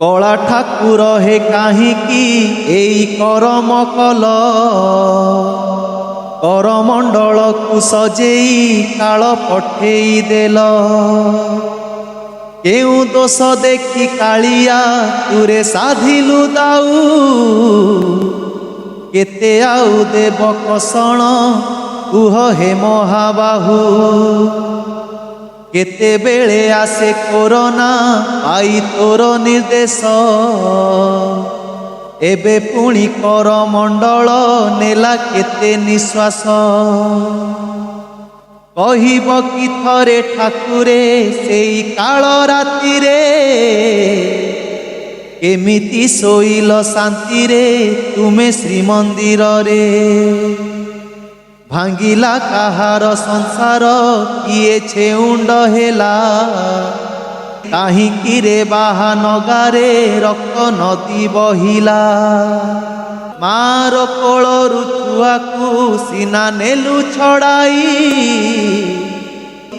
कला ठाकुर हे काहींकी एई करम कल करमंडल को सजेई काल पठेई देल केउ दोष देखी कालिया तुरे साधिलु दाऊ केते आउ देव कषण कुह हे महाबाहू केते बेले आसे कोरोना आई तोर निर्देश एबे पुणी कर मंडल नेला केते निश्वास कहिब कि थरे ठाकुरे सेई काल राति रे केमिति सोइल शांति रे तुमे श्रीमंदिर रे भांगिला काहार संसार किए छेउंड हेला काहींकी रे बाहा नगारे रक्त नदी बहिला मार कोलरु छुआकू सीना नेलु छड़ाई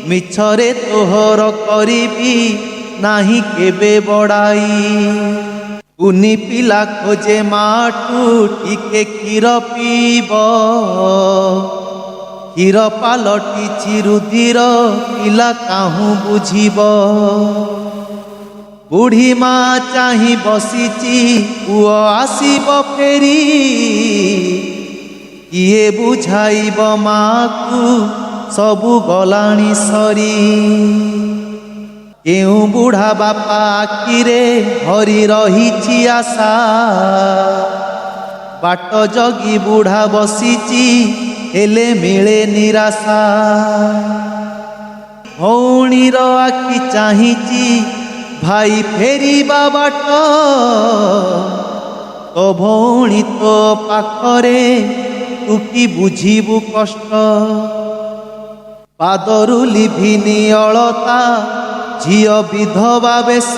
मिछरे तोहर करिबी नाही केबे बड़ाई कुनी पिला खोजे माटू टिके क्षीर पीब क्षीर पालटिछि रुधिर पिला काहू बुझिब बुढ़ी माँ चाही बसीची पुओ आसीब फेरी किए बुझाइब माँ को सबु गलाणी सरी केउ बुढ़ा बापा आखिरे भरी रही आशा बाट जगी बुढ़ा बसीची हेले मिले निराशा भौणीर आखि चाहिची भाई फेरी बाट तो भौणी तो पाखरे तू कि बुझिबु कष्ट पादरु लिभिनी अलता झियो विधवा बेश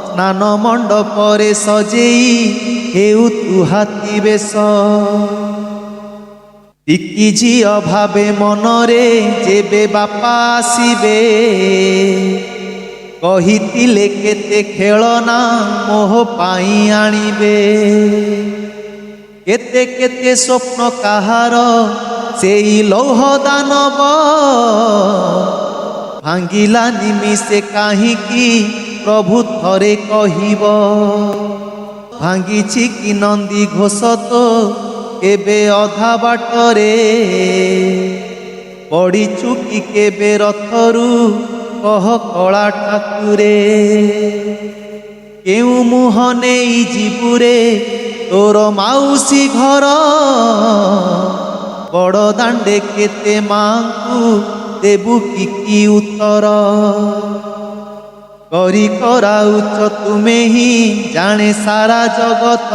स्नान मंडपरे सजेई हेउ तु हाथी बेश टिकी झियो भावे मनरे जेबे बापा आसीबे कहितिले केते खेलना मोह पाई आनिबे केते केते स्वप्न काहार सेई लौह दानव भांगिला निमिषे काहींकी प्रभु थरे कहिब भांगिछि कि नंदी घोष तो केबे अधा बाटरे पड़ीछु कि केबे रथरू कह कला ठाकुरे केउ मुह नेई जीबुरे तोर माउसी घर बड़ दांडे केते मांकु देबु कि उत्तर करी कराउच तुमे ही जाने सारा जगत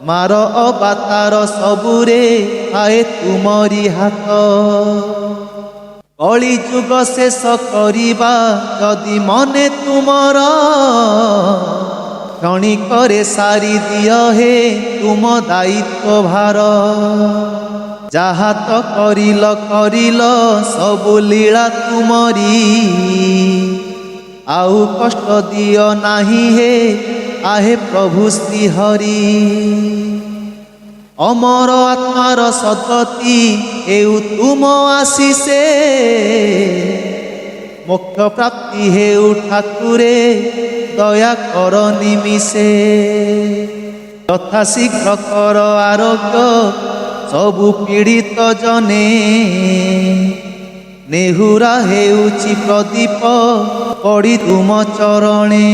मार अबातार सबुरे आए तुमरी हाथ कली जुग शेष करिबा जदि मने तुमर क्षणिकरे सारी दिय हे तुम दायित्व भार जहा तो करिल सबु लीला तुमरी आउ कष्ट दियो नाही हे आहे प्रभु श्रीहरि अमर आत्मार सद्गति हेउ तुम आशीषे मोक्ष प्राप्ति हेउ ठाकुरे दया कर निमिषे यथा शीघ्र कर आरोग्य सबु पीड़ित जने नेहुरा हेउछि प्रदीप पड़ी तुम चरणे।